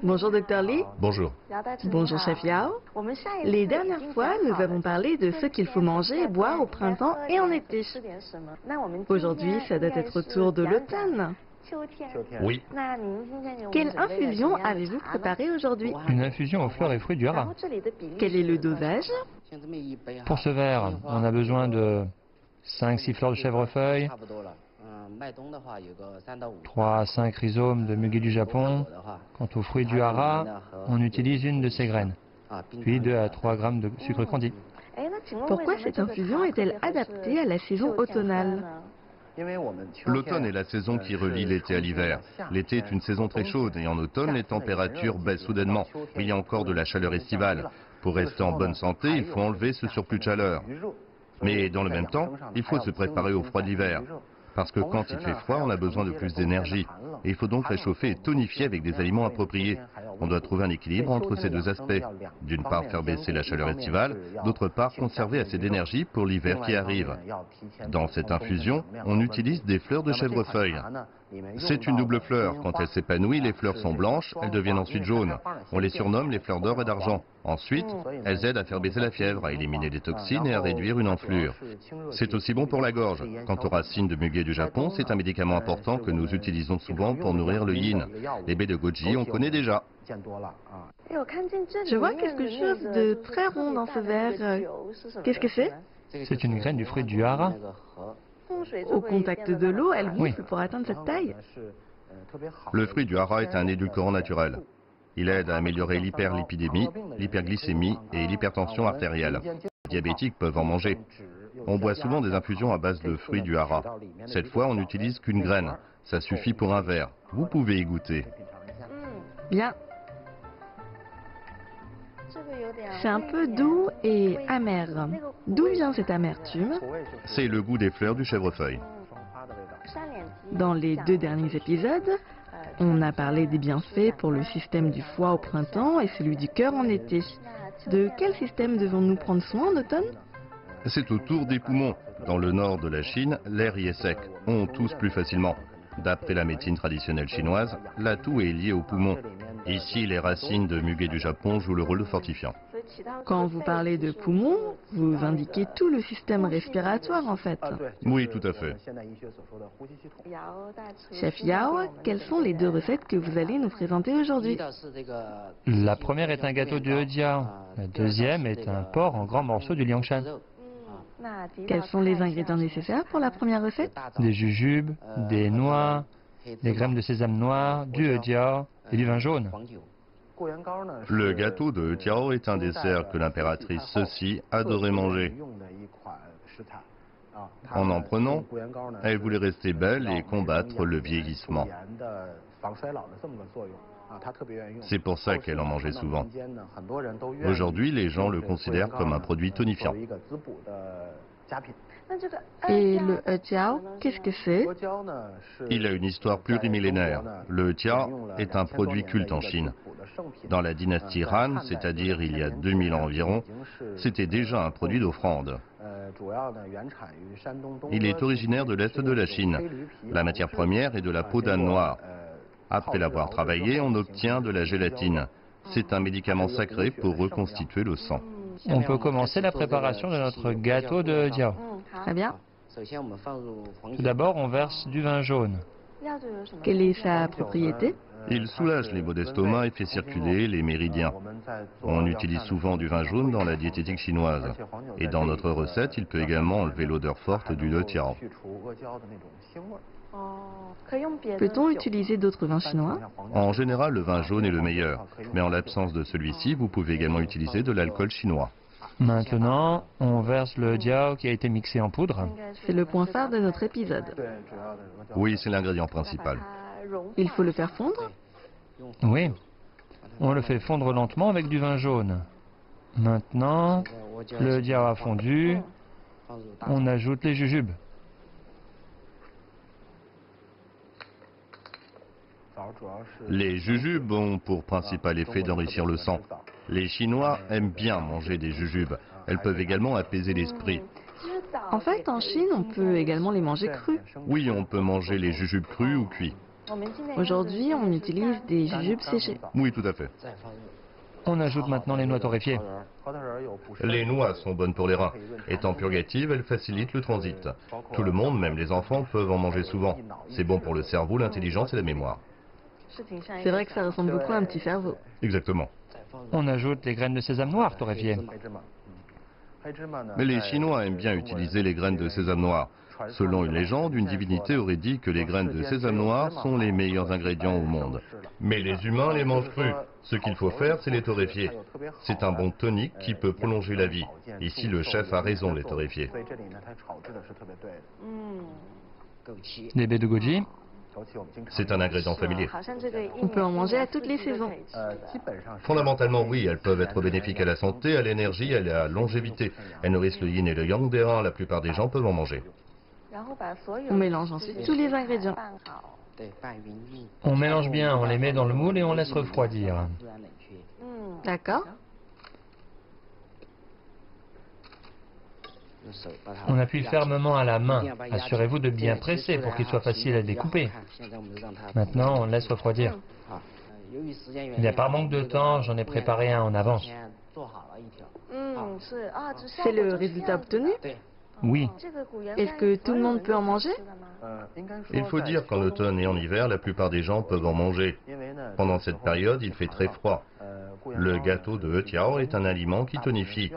Bonjour Dr Lee. Bonjour. Bonjour Chef Yao. Les dernières fois, nous avons parlé de ce qu'il faut manger et boire au printemps et en été. Aujourd'hui, ça doit être autour de l'automne. Oui, Quelle infusion avez-vous préparée aujourd'hui? Une infusion aux fleurs et fruits du hara. Quel est le dosage? Pour ce verre, on a besoin de 5-6 fleurs de chèvrefeuille, 3 à 5 rhizomes de muguet du Japon. Quant aux fruits du hara, on utilise une de ces graines, puis 2 à 3 grammes de sucre candi. Pourquoi cette infusion est-elle adaptée à la saison automnale? l'automne est la saison qui relie l'été à l'hiver. L'été est une saison très chaude et en automne, les températures baissent soudainement. Il y a encore de la chaleur estivale. Pour rester en bonne santé, il faut enlever ce surplus de chaleur. Mais dans le même temps, il faut se préparer au froid de l'hiver. Parce que quand il fait froid, on a besoin de plus d'énergie. Et il faut donc réchauffer et tonifier avec des aliments appropriés. On doit trouver un équilibre entre ces deux aspects. D'une part, faire baisser la chaleur estivale, d'autre part, conserver assez d'énergie pour l'hiver qui arrive. Dans cette infusion, on utilise des fleurs de chèvrefeuille. C'est une double fleur. Quand elle s'épanouit, les fleurs sont blanches, elles deviennent ensuite jaunes. On les surnomme les fleurs d'or et d'argent. Ensuite, elles aident à faire baisser la fièvre, à éliminer des toxines et à réduire une enflure. C'est aussi bon pour la gorge. Quant aux racines de muguet du Japon, c'est un médicament important que nous utilisons souvent pour nourrir le yin. Les baies de goji, on connaît déjà. Je vois quelque chose de très rond dans ce verre. Qu'est-ce que c'est? C'est une graine du fruit du hara. Au contact de l'eau, elle Oui. gonfle pour atteindre cette taille. Le fruit du hara est un édulcorant naturel. Il aide à améliorer l'hyperlipidémie, l'hyperglycémie et l'hypertension artérielle. Les diabétiques peuvent en manger. On boit souvent des infusions à base de fruits du hara. Cette fois, on n'utilise qu'une graine. Ça suffit pour un verre. Vous pouvez y goûter. Bien. C'est un peu doux et amer. D'où vient cette amertume? C'est le goût des fleurs du chèvrefeuille. Dans les 2 derniers épisodes, on a parlé des bienfaits pour le système du foie au printemps et celui du cœur en été. De quel système devons-nous prendre soin en automne? C'est autour des poumons. Dans le nord de la Chine, l'air y est sec. On tousse plus facilement. D'après la médecine traditionnelle chinoise, la toux est liée aux poumons. Ici, les racines de muguet du Japon jouent le rôle de fortifiant. Quand vous parlez de poumons, vous indiquez tout le système respiratoire en fait. Oui, tout à fait. Chef Yao, quelles sont les 2 recettes que vous allez nous présenter aujourd'hui? La première est un gâteau de Hejiao. La deuxième est un porc en grands morceaux du liangshan. Quels sont les ingrédients nécessaires pour la première recette? Des jujubes, des noix, des graines de sésame noir, du Hejiao et du vin jaune. Le gâteau de Tiao est un dessert que l'impératrice Ceci adorait manger. En prenant, elle voulait rester belle et combattre le vieillissement. C'est pour ça qu'elle en mangeait souvent. Aujourd'hui, les gens le considèrent comme un produit tonifiant. Et le Hejiao, qu'est-ce que c'est? Il a une histoire plurimillénaire. Le Tiao est un produit culte en Chine. Dans la dynastie Han, c'est-à-dire il y a 2000 ans environ, c'était déjà un produit d'offrande. Il est originaire de l'Est de la Chine. La matière première est de la peau d'âne noir. Après l'avoir travaillé, on obtient de la gélatine. C'est un médicament sacré pour reconstituer le sang. On peut commencer la préparation de notre gâteau de Hejiao. Très bien. Tout d'abord, on verse du vin jaune. Quelle est sa propriété? Il soulage les maux d'estomac et fait circuler les méridiens. On utilise souvent du vin jaune dans la diététique chinoise. Et dans notre recette, il peut également enlever l'odeur forte du le tiao. Peut-on utiliser d'autres vins chinois? En général, le vin jaune est le meilleur. Mais en l'absence de celui-ci, vous pouvez également utiliser de l'alcool chinois. Maintenant, on verse le Hejiao qui a été mixé en poudre. C'est le point phare de notre épisode. Oui, c'est l'ingrédient principal. Il faut le faire fondre? Oui, on le fait fondre lentement avec du vin jaune. Maintenant, le Hejiao a fondu, on ajoute les jujubes. Les jujubes ont pour principal effet d'enrichir le sang. Les Chinois aiment bien manger des jujubes. Elles peuvent également apaiser l'esprit. En fait, en Chine, on peut également les manger crus. Oui, on peut manger les jujubes crus ou cuits. Aujourd'hui, on utilise des jujubes séchées. Oui, tout à fait. On ajoute maintenant les noix torréfiées. Les noix sont bonnes pour les reins. Étant purgatives, elles facilitent le transit. Tout le monde, même les enfants, peuvent en manger souvent. C'est bon pour le cerveau, l'intelligence et la mémoire. C'est vrai que ça ressemble beaucoup à un petit cerveau. Exactement. On ajoute les graines de sésame noir torréfiées. Mais les Chinois aiment bien utiliser les graines de sésame noir. Selon une légende, une divinité aurait dit que les graines de sésame noir sont les meilleurs ingrédients au monde. Mais les humains les mangent crus. Ce qu'il faut faire, c'est les torréfier. C'est un bon tonique qui peut prolonger la vie. Ici, le chef a raison de les torréfier. Les baies de goji. C'est un ingrédient familier. On peut en manger à toutes les saisons. Fondamentalement, oui, elles peuvent être bénéfiques à la santé, à l'énergie et à la longévité. Elles nourrissent le yin et le yang des reins. La plupart des gens peuvent en manger. On mélange ensuite tous les ingrédients. On mélange bien, on les met dans le moule et on laisse refroidir. D'accord. On appuie fermement à la main. Assurez-vous de bien presser pour qu'il soit facile à découper. Maintenant, on laisse refroidir. Il n'y a pas manque de temps, j'en ai préparé un en avance. C'est le résultat obtenu? Oui, Est-ce que tout le monde peut en manger? Il faut dire qu'en automne et en hiver, la plupart des gens peuvent en manger. Pendant cette période, il fait très froid. Le gâteau de Hetiao est un aliment qui tonifie.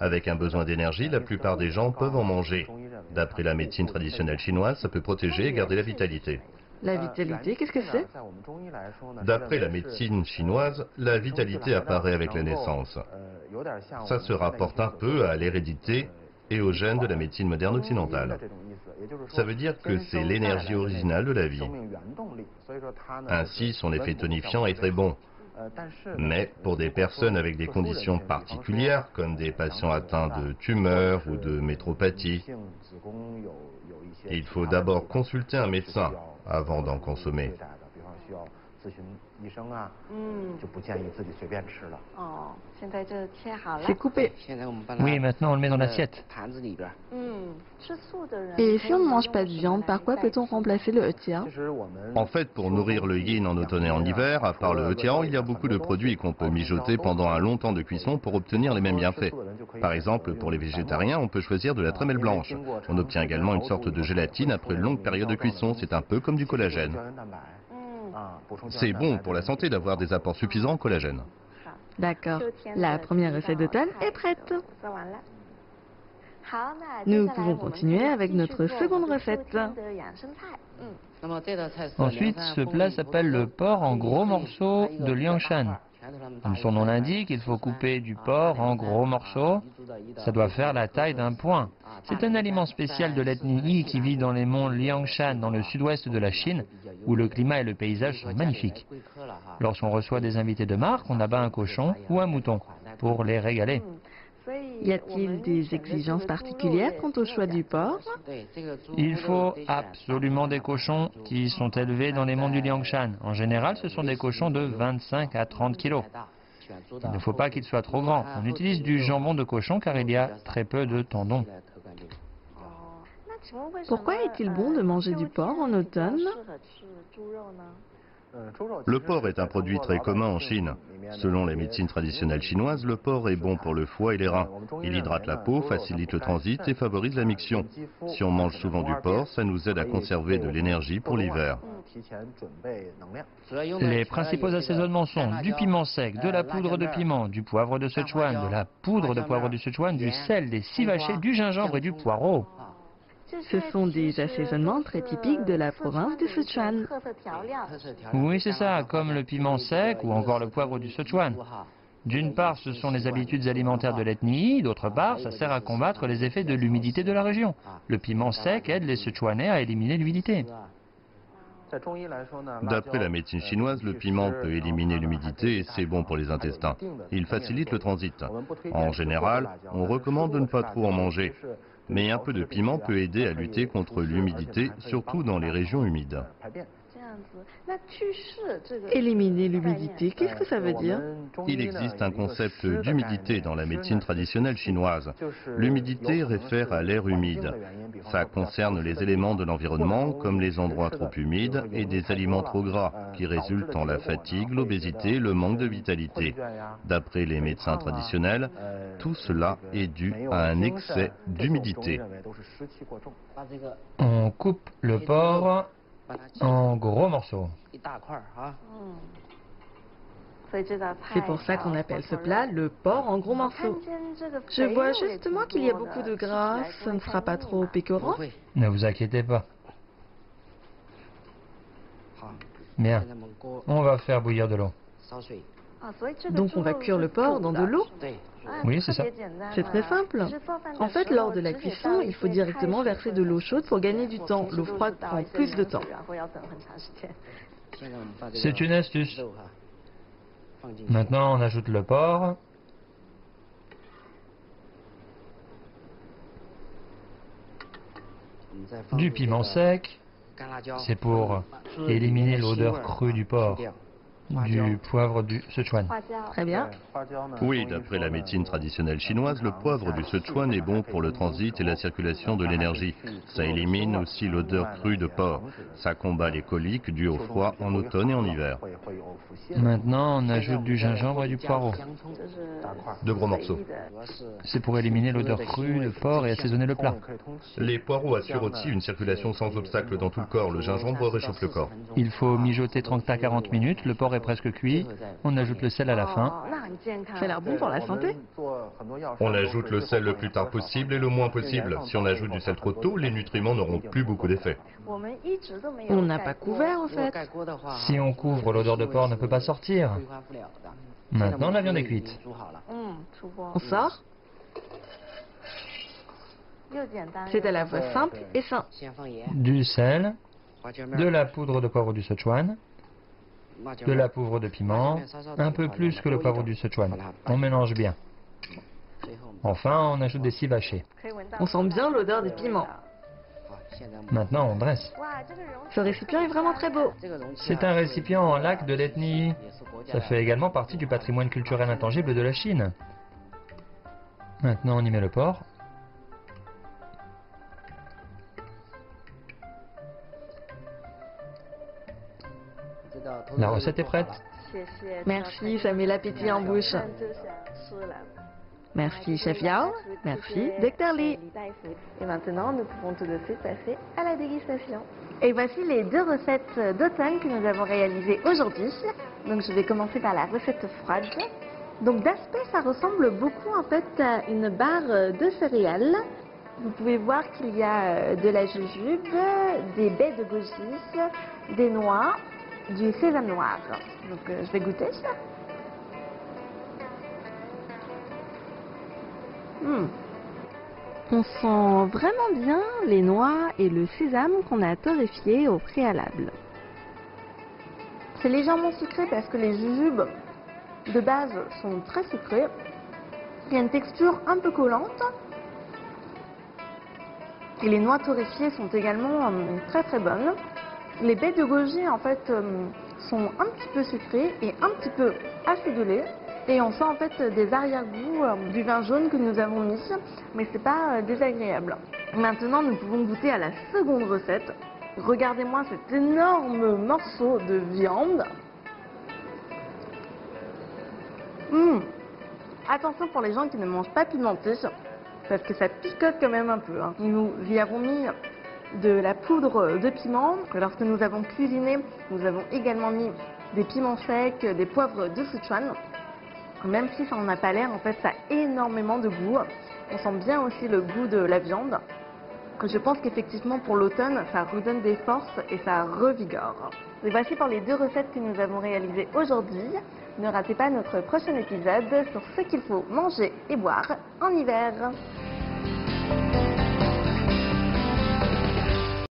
Avec un besoin d'énergie, la plupart des gens peuvent en manger. D'après la médecine traditionnelle chinoise, ça peut protéger et garder la vitalité. La vitalité, qu'est-ce que c'est? D'après la médecine chinoise, la vitalité apparaît avec la naissance. Ça se rapporte un peu à l'hérédité et aux gènes de la médecine moderne occidentale. Ça veut dire que c'est l'énergie originale de la vie. Ainsi, son effet tonifiant est très bon. Mais pour des personnes avec des conditions particulières, comme des patients atteints de tumeurs ou de métropathie, il faut d'abord consulter un médecin avant d'en consommer. C'est coupé. oui, maintenant on le met dans l'assiette. Et si on ne mange pas de viande, par quoi peut-on remplacer le hetiao? En fait, pour nourrir le yin en automne et en hiver, à part le hetiao, il y a beaucoup de produits qu'on peut mijoter pendant un long temps de cuisson pour obtenir les mêmes bienfaits. Par exemple, pour les végétariens, on peut choisir de la trémelle blanche. On obtient également une sorte de gélatine après une longue période de cuisson. C'est un peu comme du collagène. C'est bon pour la santé d'avoir des apports suffisants en collagène. D'accord. La première recette d'automne est prête. Nous pouvons continuer avec notre seconde recette. Ensuite, ce plat s'appelle le porc en gros morceaux de Liangshan. Comme son nom l'indique, il faut couper du porc en gros morceaux. Ça doit faire la taille d'un poing. C'est un aliment spécial de l'ethnie Yi qui vit dans les monts Liangshan, dans le sud-ouest de la Chine, où le climat et le paysage sont magnifiques. Lorsqu'on reçoit des invités de marque, on abat un cochon ou un mouton pour les régaler. Y a-t-il des exigences particulières quant au choix du porc? Il faut absolument des cochons qui sont élevés dans les monts du Liangshan. En général, ce sont des cochons de 25 à 30 kilos. Il ne faut pas qu'ils soient trop grands. On utilise du jambon de cochon car il y a très peu de tendons. Pourquoi est-il bon de manger du porc en automne? Le porc est un produit très commun en Chine. Selon les médecines traditionnelles chinoises, le porc est bon pour le foie et les reins. Il hydrate la peau, facilite le transit et favorise la miction. Si on mange souvent du porc, ça nous aide à conserver de l'énergie pour l'hiver. Les principaux assaisonnements sont du piment sec, de la poudre de piment, du poivre de Sichuan, de la poudre de poivre de Sichuan, du sel, des scie vachées, du gingembre et du poireau. Ce sont des assaisonnements très typiques de la province de Sichuan. Oui, c'est ça, comme le piment sec ou encore le poivre du Sichuan. D'une part, ce sont les habitudes alimentaires de l'ethnie, d'autre part, ça sert à combattre les effets de l'humidité de la région. Le piment sec aide les Sichuanais à éliminer l'humidité. D'après la médecine chinoise, le piment peut éliminer l'humidité et c'est bon pour les intestins. Il facilite le transit. En général, on recommande de ne pas trop en manger. Mais un peu de piment peut aider à lutter contre l'humidité, surtout dans les régions humides. Éliminer l'humidité, qu'est-ce que ça veut dire? Il existe un concept d'humidité dans la médecine traditionnelle chinoise. L'humidité réfère à l'air humide. Ça concerne les éléments de l'environnement, comme les endroits trop humides et des aliments trop gras, qui résultent en la fatigue, l'obésité, le manque de vitalité. D'après les médecins traditionnels, tout cela est dû à un excès d'humidité. On coupe le porc en gros morceaux. C'est pour ça qu'on appelle ce plat le porc en gros morceaux. Je vois justement qu'il y a beaucoup de gras, ça ne sera pas trop écœurant? Ne vous inquiétez pas. Bien, on va faire bouillir de l'eau. Donc on va cuire le porc dans de l'eau? Oui, c'est ça. C'est très simple. En fait, lors de la cuisson, il faut directement verser de l'eau chaude pour gagner du temps. L'eau froide prend plus de temps. C'est une astuce. Maintenant, on ajoute le porc. Du piment sec. C'est pour éliminer l'odeur crue du porc. Du poivre du Sichuan. Très bien. Oui, d'après la médecine traditionnelle chinoise, le poivre du Sichuan est bon pour le transit et la circulation de l'énergie. Ça élimine aussi l'odeur crue de porc. Ça combat les coliques dues au froid en automne et en hiver. Maintenant, on ajoute du gingembre et du poireau. De gros morceaux. C'est pour éliminer l'odeur crue de porc et assaisonner le plat. Les poireaux assurent aussi une circulation sans obstacle dans tout le corps. Le gingembre réchauffe le corps. Il faut mijoter 30 à 40 minutes. Le porc est presque cuit. On ajoute le sel à la fin. Ça a l'air bon pour la santé. On ajoute le sel le plus tard possible et le moins possible. Si on ajoute du sel trop tôt, les nutriments n'auront plus beaucoup d'effet. On n'a pas couvert en fait. Si on couvre, l'odeur de porc ne peut pas sortir. Maintenant, la viande est cuite. On sort. C'est à la fois simple et sain. Du sel, de la poudre de poivre du Sichuan, de la poudre de piment, un peu plus que le poivre du Sichuan. On mélange bien. Enfin, on ajoute des cives hachées. On sent bien l'odeur des piments. Maintenant, on dresse. Ce récipient est vraiment très beau. C'est un récipient en laque de l'ethnie. Ça fait également partie du patrimoine culturel intangible de la Chine. Maintenant, on y met le porc. La recette est prête. Merci, ça met l'appétit en bouche. Merci, chef Yao. Merci, Dr. Li. Et maintenant, nous pouvons tout de suite passer à la dégustation. Et voici les deux recettes d'automne que nous avons réalisées aujourd'hui. Donc, je vais commencer par la recette froide. Donc, d'aspect, ça ressemble beaucoup en fait à une barre de céréales. Vous pouvez voir qu'il y a de la jujube, des baies de goji, des noix, du sésame noir. Donc, je vais goûter ça. On sent vraiment bien les noix et le sésame qu'on a torréfié au préalable. C'est légèrement sucré parce que les jujubes de base sont très sucrées. Il y a une texture un peu collante. Et les noix torréfiées sont également très très bonnes. Les baies de goji en fait sont un petit peu sucrées et un petit peu acidulées. Et on sent en fait des arrière-goûts du vin jaune que nous avons mis, mais c'est pas désagréable. Maintenant, nous pouvons goûter à la seconde recette. Regardez-moi cet énorme morceau de viande. Attention pour les gens qui ne mangent pas pimenté, parce que ça picote quand même un peu. Nous y avons mis de la poudre de piment. Lorsque nous avons cuisiné, nous avons également mis des piments secs, des poivres de Sichuan. Même si ça n'en a pas l'air, en fait, ça a énormément de goût. On sent bien aussi le goût de la viande. Je pense qu'effectivement, pour l'automne, ça redonne des forces et ça revigore. Et voici pour les deux recettes que nous avons réalisées aujourd'hui. Ne ratez pas notre prochain épisode sur ce qu'il faut manger et boire en hiver.